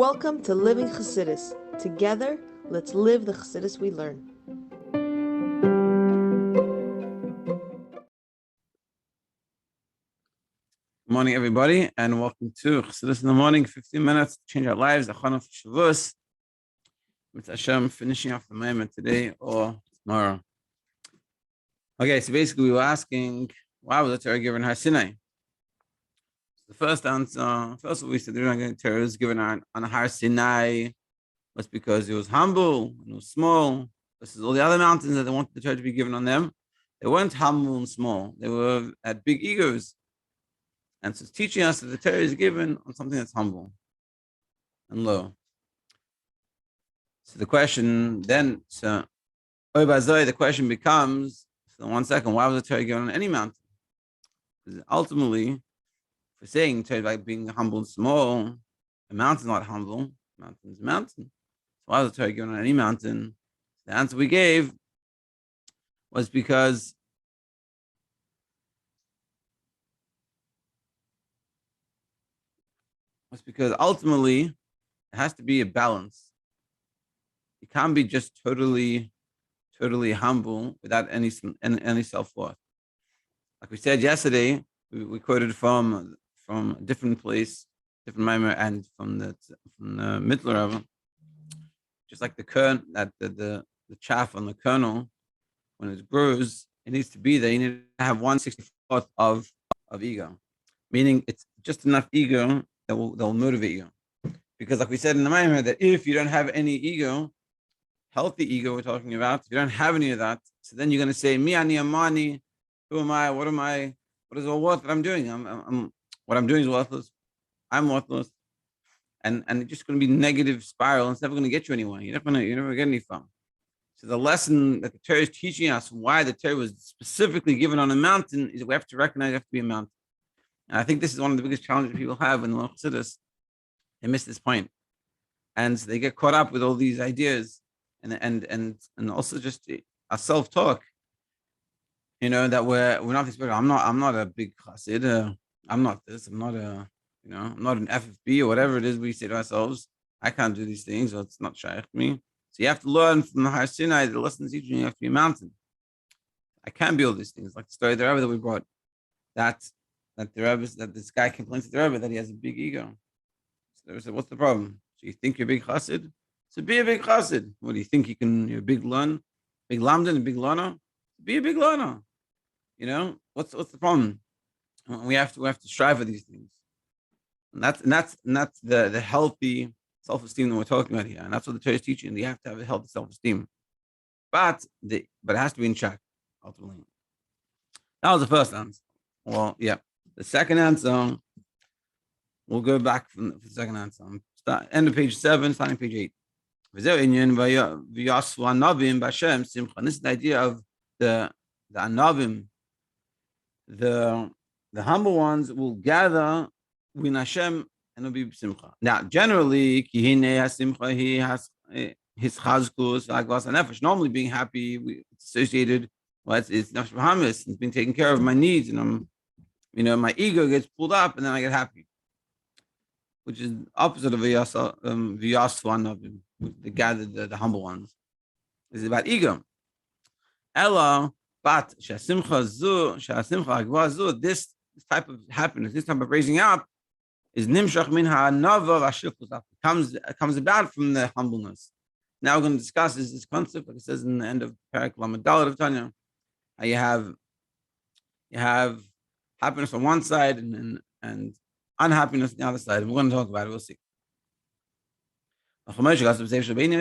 Welcome to Living Chassidus. Together, let's live the Chassidus we learn. Good morning, everybody, and welcome to Chassidus in the Morning. 15 minutes to change our lives. Achana for Shavuos. With Hashem finishing off the moment today or tomorrow. Okay, so basically we were asking, why was the Torah given Har Sinai? The first answer, first of all, we said the Torah was given on Har Sinai was because it was humble and it was small. This is all the other mountains that they wanted the Torah to be given on them. They weren't humble and small. They had big egos. And so it's teaching us that the Torah is given on something that's humble and low. So the question then, the question becomes, so 1 second, why was the Torah given on any mountain? Because ultimately, for saying Torah like being humble and small, a mountain's not humble, a mountain's a mountain. So why was the Torah given on any mountain? The answer we gave was because ultimately it has to be a balance. You can't be just totally humble without any self-worth. Like we said yesterday, we quoted from a different place, different mimer, and from the Mittler Rebbe, just like the kernel, that the chaff on the kernel, when it grows, it needs to be there. You need to have 1/64th of ego, meaning it's just enough ego that will motivate you. Because like we said in the mimer, that if you don't have any ego, healthy ego we're talking about, if you don't have any of that, so then you're going to say, Mi ani amani, who am I? What am I? What is all worth that I'm doing? What I'm doing is worthless. I'm worthless. And it's just going to be negative spiral. And it's never going to get you anywhere. You're never get any fun. So the lesson that the Torah is teaching us, why the Torah was specifically given on a mountain, is we have to recognize it has to be a mountain. And I think this is one of the biggest challenges people have in the Chassidus. They miss this point. And they get caught up with all these ideas and also just a self-talk. That we're not this. I'm not a big chassid. I'm not this. I'm not I'm not an FFB or whatever it is we say to ourselves. I can't do these things, or it's not shaykh to me. So you have to learn from the Har Sinai, the lessons teaching you have to be a mountain. I can't be all these things, like the story of the Rebbe that we brought. That this guy complains to the Rebbe that he has a big ego. So the Rebbe said, "What's the problem? So you think you're a big chassid? So be a big chassid. What do you think you're a big lun, big lamdan, a big lana? Be a big lana. What's the problem? We have to strive for these things, and that's the healthy self-esteem that we're talking about here, and that's what the Torah is teaching. You have to have a healthy self-esteem, but it has to be in check ultimately. That was the first answer. Well, yeah, the second answer. We'll go back from the second answer. End of page 7, starting page 8. This is the idea of the anavim. The humble ones will gather with Hashem and will be simcha. Now, generally, his chazkus, agvas nefesh. Normally, being happy, it's associated. It's nefesh b'hamis. It's been taken care of my needs, and my ego gets pulled up, and then I get happy, which is opposite of v'yasvu anavim. They gather the humble ones. This is about ego. Ella. But this type of happiness, this type of raising up, is nimshach min ha'anava v'ashifus. Comes about from the humbleness. Now we're going to discuss this concept, like it says in the end of Parak Lamed Daled of Tanya, how you have happiness on one side and unhappiness on the other side. And we're going to talk about it. We'll see. It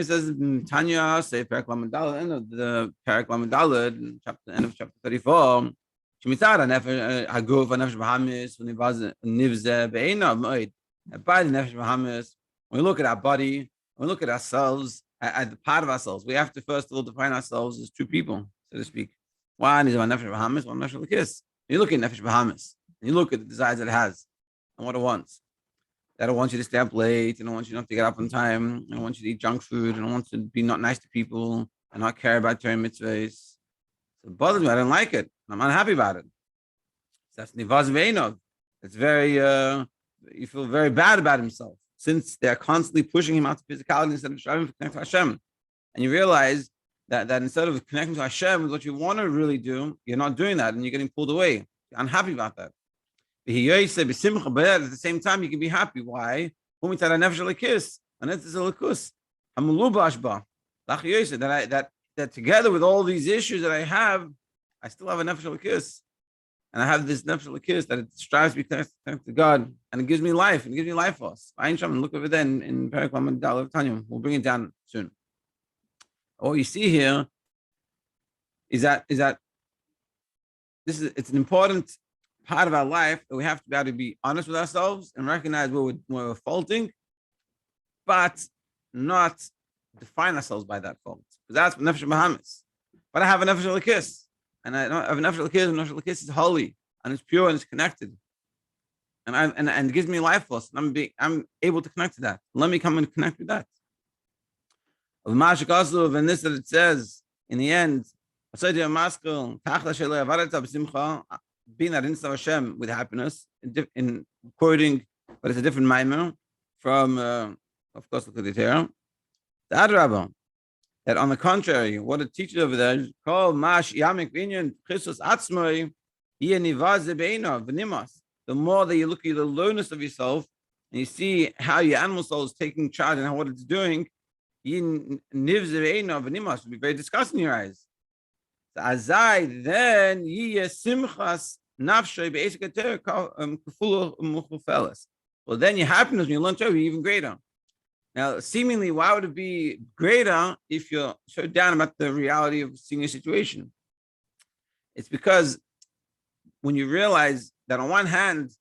says Tanya, say Parak Lamed Daled, end of the Parak Lamed Daled, end of chapter 34. When we look at our body, when we look at ourselves, at the part of ourselves, we have to first of all define ourselves as two people, so to speak. One is about nefesh b'hamis, one nefesh l'kis. You look at nefesh b'hamis, and you look at the desires that it has and what it wants. I don't want you to stay up late. I don't want you not to get up on time. I don't want you to eat junk food. I don't want you to be not nice to people and not care about Torah mitzvahs. So it bothers me. I don't like it. I'm unhappy about it. That's nivaz ve'enov. It's very, you feel very bad about himself. since they're constantly pushing him out to physicality instead of striving to connect to Hashem. And you realize that instead of connecting to Hashem with what you want to really do, you're not doing that, and you're getting pulled away. You're unhappy about that. But at the same time, you can be happy. Why? That together with all these issues that I have, I still have a nefesh elokis, and I have this nefesh elokis that it strives to be connected to God, and it gives me life, and it gives me life force. Look over there in Perek Lamed Daled Tanya. We'll bring it down soon. What you see here is that it's an important part of our life that we have to be able to be honest with ourselves and recognize where we're faulting, but not define ourselves by that fault. Because that's nefesh Bahamas. But I have a nefesh elokis, and I don't have a nefesh elokis, and nefesh elokis is holy and it's pure and it's connected, and it gives me life force. And I'm able to connect to that. Let me come and connect with that. And this that it says in the end, being that inside Hashem with happiness, in quoting, but it's a different maimer from, of course, the Torah. The Adrabah, that on the contrary, what it teaches over there is called Mash Yamik Binyan Christus Atzmoi, the more that you look at the lowness of yourself and you see how your animal soul is taking charge and what it's doing, it will be very disgusting in your eyes. Then well, then your happiness when you learn Torah will be even greater. Now, seemingly, why would it be greater if you're so down about the reality of seeing a situation? It's because when you realize that on one hand,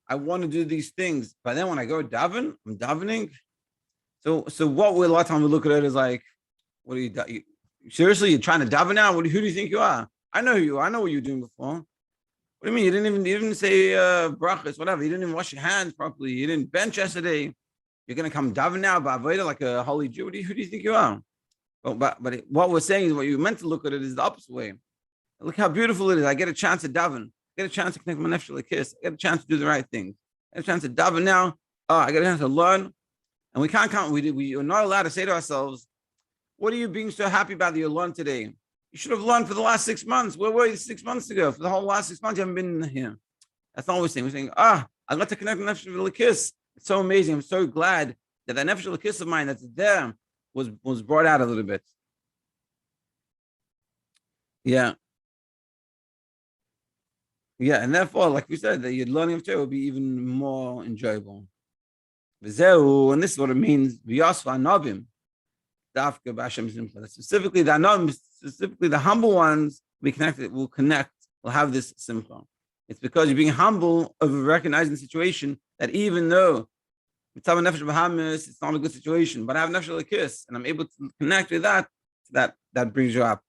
I want to do these things, but then when I go daven, I'm davening. So what we a lot of times we look at it as like, what are you seriously? You're trying to daven now? Who do you think you are? I know who you are. I know what you were doing before. What do you mean? You didn't say brachas, whatever. You didn't even wash your hands properly. You didn't bench yesterday. You're going to come daven now, avodah, like a holy Jew. Who do you think you are? Well, but what we're saying is what you meant to look at it is the opposite way. Look how beautiful it is. I get a chance to daven. I get a chance to connect with my nefesh elokis. I get a chance to do the right thing. I get a chance to daven now. Oh, I get a chance to learn. And we can't count. We are not allowed to say to ourselves, what are you being so happy about that you learned today? You should have learned for the last 6 months. Where were you 6 months ago? For the whole last 6 months, you haven't been here. That's not what we're saying. We're saying, I got to connect with nefesh elokis. It's so amazing. I'm so glad that nefesh elokis of mine that's there was brought out a little bit. Yeah. Yeah, and therefore, like we said, that your learning of Torah will be even more enjoyable. And this is what it means. Specifically, the anavim, specifically the humble ones, will connect, will have this simcha. It's because you're being humble over recognizing the situation that even though it's not a good situation, but I have nefesh elokis, and I'm able to connect with that brings you up.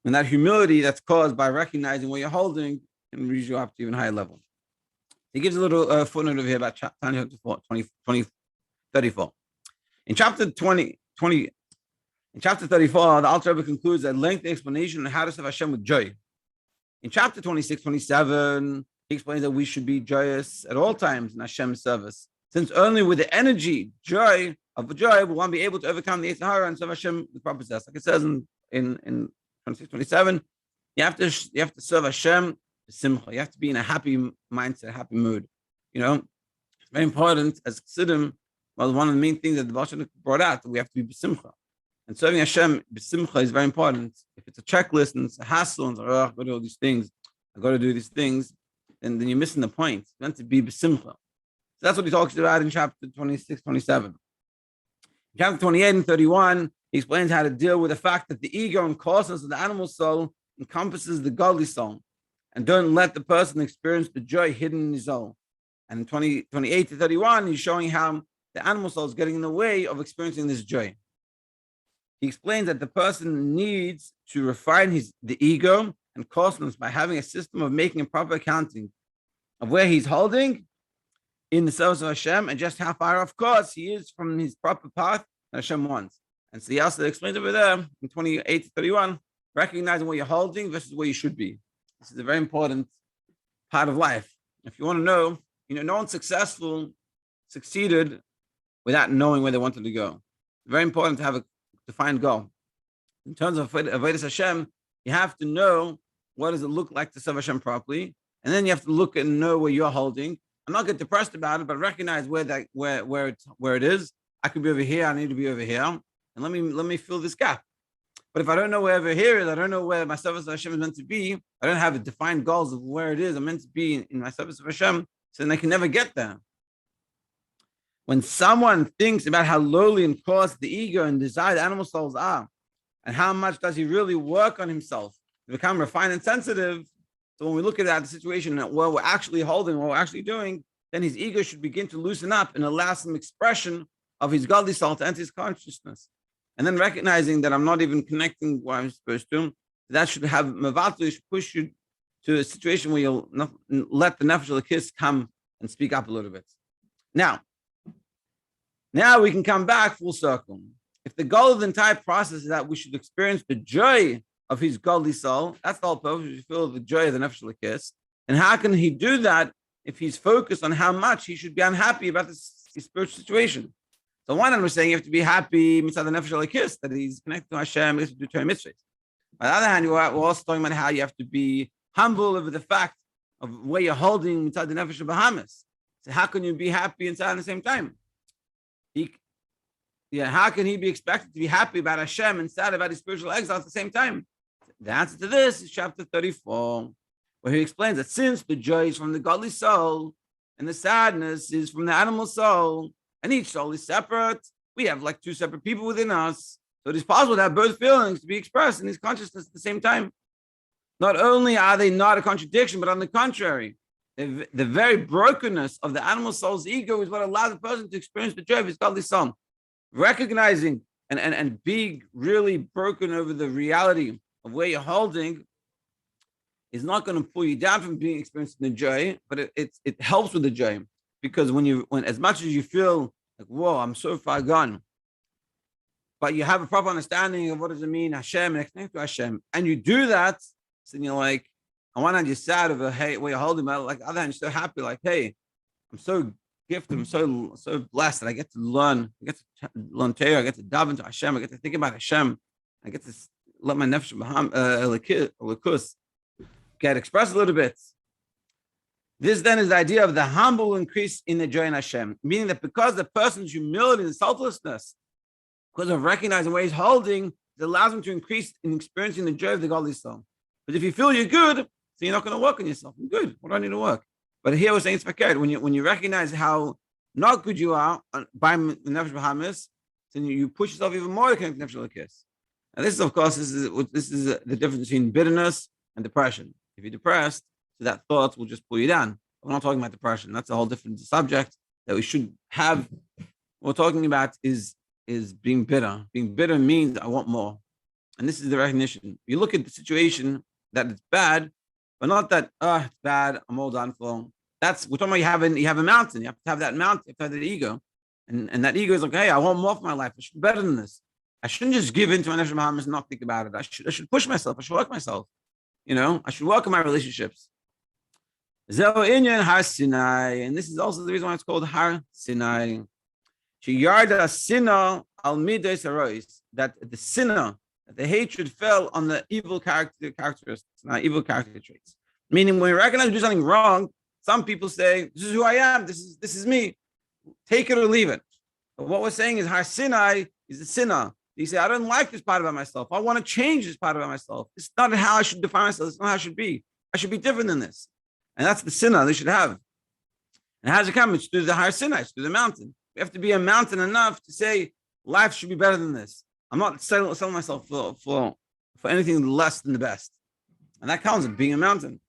And that humility that's caused by recognizing what you're holding can raise you up to even higher level. He gives a little footnote over here about Tanya 34. In chapter 34, the Alter Rebbe concludes a lengthy explanation on how to serve Hashem with joy. In chapter 26, 27, he explains that we should be joyous at all times in Hashem's service, since only with the energy, joy will one be able to overcome the Yetzer Hara and serve Hashem with proper zest. Like it says in 26, 27, you have to serve Hashem simcha. You have to be in a happy mindset, a happy mood. You know, it's very important as Chassidim. Well, one of the main things that the Baal Shem brought out, we have to be b'simcha. And serving Hashem b'simcha is very important. If it's a checklist and it's a hassle and it's like, I got to do all these things, I got to do these things, then you're missing the point. It's meant to be b'simcha. So that's what he talks about in chapter 26, 27. In chapter 28 and 31, he explains how to deal with the fact that the ego and coarseness of the animal soul encompasses the godly soul, and don't let the person experience the joy hidden in his soul. And in 28 to 31, he's showing how the animal soul is getting in the way of experiencing this joy. He explains that the person needs to refine the ego and coarseness by having a system of making a proper accounting of where he's holding in the service of Hashem and just how far, of course, he is from his proper path that Hashem wants. And so he also explains over there in 28 to 31, recognizing what you're holding versus where you should be. This is a very important part of life. If you want to know, no one's successful succeeded without knowing where they wanted to go. Very important to have a defined goal. In terms of avodah Hashem, you have to know what does it look like to serve Hashem properly, and then you have to look and know where you're holding. I'm not get depressed about it, but recognize where it is. I could be over here. I need to be over here, and let me fill this gap. But if I don't know where over here is, I don't know where my service of Hashem is meant to be. I don't have defined goals of where it is I'm meant to be in my service of Hashem. So then I can never get there. When someone thinks about how lowly and coarse the ego and desire the animal souls are, and how much does he really work on himself to become refined and sensitive, so when we look at that situation, what we're actually holding, what we're actually doing, then his ego should begin to loosen up and allow some expression of his godly soul to enter his consciousness. And then recognizing that I'm not even connecting what I'm supposed to, that should have mavatul, push you to a situation where you'll not let the nefesh of the kiss come and speak up a little bit. Now we can come back full circle. If the goal of the entire process is that we should experience the joy of his godly soul, that's the whole purpose. We feel the joy of the nefesh of the kiss. And how can he do that if he's focused on how much he should be unhappy about his spiritual situation? So one hand, we're saying you have to be happy mitzvah the nefesh kiss, that he's connected to Hashem, he has to do Torah mitzvahs. On the other hand, we're also talking about how you have to be humble over the fact of where you're holding mitzvah the nefesh Bahamas. So how can you be happy and sad at the same time? How can he be expected to be happy about Hashem and sad about his spiritual exile at the same time? The answer to this is chapter 34, where he explains that since the joy is from the godly soul and the sadness is from the animal soul, and each soul is separate, we have like two separate people within us. So it is possible to have both feelings to be expressed in his consciousness at the same time. Not only are they not a contradiction, but on the contrary, the very brokenness of the animal soul's ego is what allows the person to experience the joy of his godly soul. Recognizing and being really broken over the reality of where you're holding is not going to pull you down from being experiencing the joy, but it helps with the joy. Because when as much as you feel like, whoa, I'm so far gone, but you have a proper understanding of what does it mean, Hashem, and connect to Hashem, and you do that, so then you're like, on one hand, you're sad over, hey, where you're holding, but like, on the other hand, you're so happy, like, hey, I'm so gifted, I'm so blessed that I get to learn Torah, I get to dive into Hashem, I get to think about Hashem, I get to let my nefesh elikus get expressed a little bit. This then is the idea of the humble increase in the joy in Hashem, meaning that because the person's humility and selflessness, because of recognizing where he's holding, it allows him to increase in experiencing the joy of the godly soul. But if you feel you're good, so you're not going to work on yourself. I'm good. What do I need to work? But here we're saying it's fakir. When you recognize how not good you are by the nefesh Bahamas, then you push yourself even more to connect to nefesh Elokis. And this is, of course, this is the difference between bitterness and depression. If you're depressed, so that thoughts will just pull you down. We're not talking about depression. That's a whole different subject that we should have. What we're talking about is being bitter. Being bitter means I want more. And this is the recognition. You look at the situation that it's bad, but not that, it's bad, I'm all done for. We're talking about you have a mountain. You have to have that mountain, you have to have that ego. And that ego is like, hey, I want more for my life. I should be better than this. I shouldn't just give in to my nefesh Bahamas and not think about it. I should push myself. I should work myself. I should work on my relationships. Har Sinai, and this is also the reason why it's called Har Sinai. That the sinner, that the hatred fell on the evil characteristics, not evil character traits. Meaning, when we recognize we do something wrong, some people say, "This is who I am. This is me. Take it or leave it." But what we're saying is, Har Sinai is the sinner. You say, "I don't like this part about myself. I want to change this part about myself. It's not how I should define myself. It's not how I should be. I should be different than this." And that's the sinner they should have. And how does it come? It's through the Har Sinai, it's through the mountain. We have to be a mountain enough to say, life should be better than this. I'm not selling myself for anything less than the best. And that counts as being a mountain.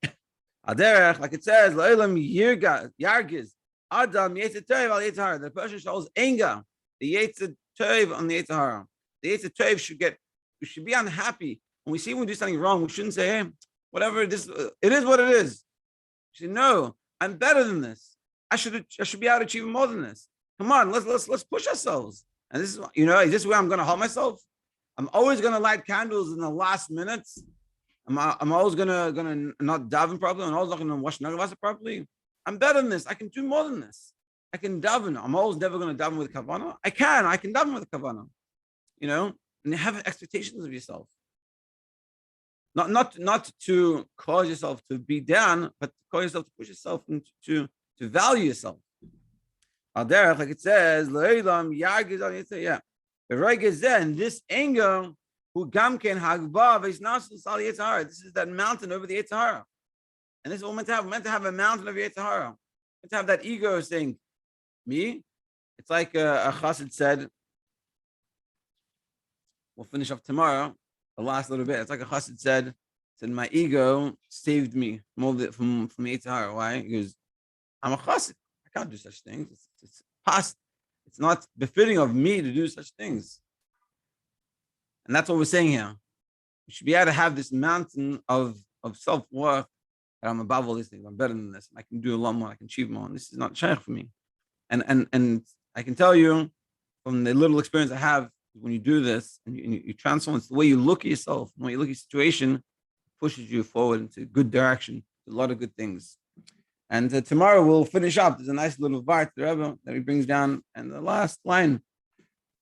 Aderech, like it says, Yargiz, Adam, the person shows anger, the Yetzer Tov on the Yetzer Hara. The Yetzer Tov we should be unhappy. When we do something wrong, we shouldn't say, hey, whatever it is what it is. We should no, I'm better than this. I should be able to achieve more than this. Come on, let's push ourselves. And this is this where I'm going to hold myself. I'm always going to light candles in the last minutes. I'm always going to not daven properly. I'm always not going to wash nagavasa properly. I'm better than this. I can do more than this. I can daven. I'm always never going to daven with kavanah. I can daven with kavanah, and you have expectations of yourself. Not to cause yourself to be down, but to cause yourself to push yourself and to value yourself. Al derech, like it says, le'ilam yargiz al yitzah. Yeah, the regez in this anger, who gamken hagba v'isnasus al yitzhara. This is that mountain over the yitzhara, and this is what we're meant to have. We're meant to have a mountain over yitzhara. Meant to have that ego saying, "Me." It's like a chassid said. We'll finish up tomorrow. The last little bit. It's like a chassid said, my ego saved me from Yitzhar. Why? He goes, I'm a chassid. I can't do such things. It's past. It's not befitting of me to do such things. And that's what we're saying here. We should be able to have this mountain of self-worth that I'm above all these things. I'm better than this. And I can do a lot more. I can achieve more. And this is not shaykh for me. And I can tell you from the little experience I have, when you do this and you transform, it's the way you look at yourself, the way you look at your situation, pushes you forward into good direction, a lot of good things. And tomorrow we'll finish up. There's a nice little vart the Rebbe that he brings down, and the last line.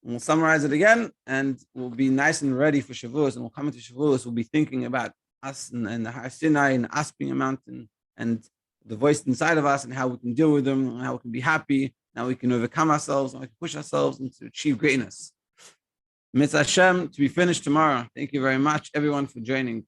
We'll summarize it again, and we'll be nice and ready for Shavuos. And we'll come into Shavuos. We'll be thinking about us and the Har Sinai and us being a mountain, and the voice inside of us, and how we can deal with them, and how we can be happy, how we can overcome ourselves, and we can push ourselves and to achieve greatness. Mitzvah Hashem to be finished tomorrow. Thank you very much, everyone, for joining.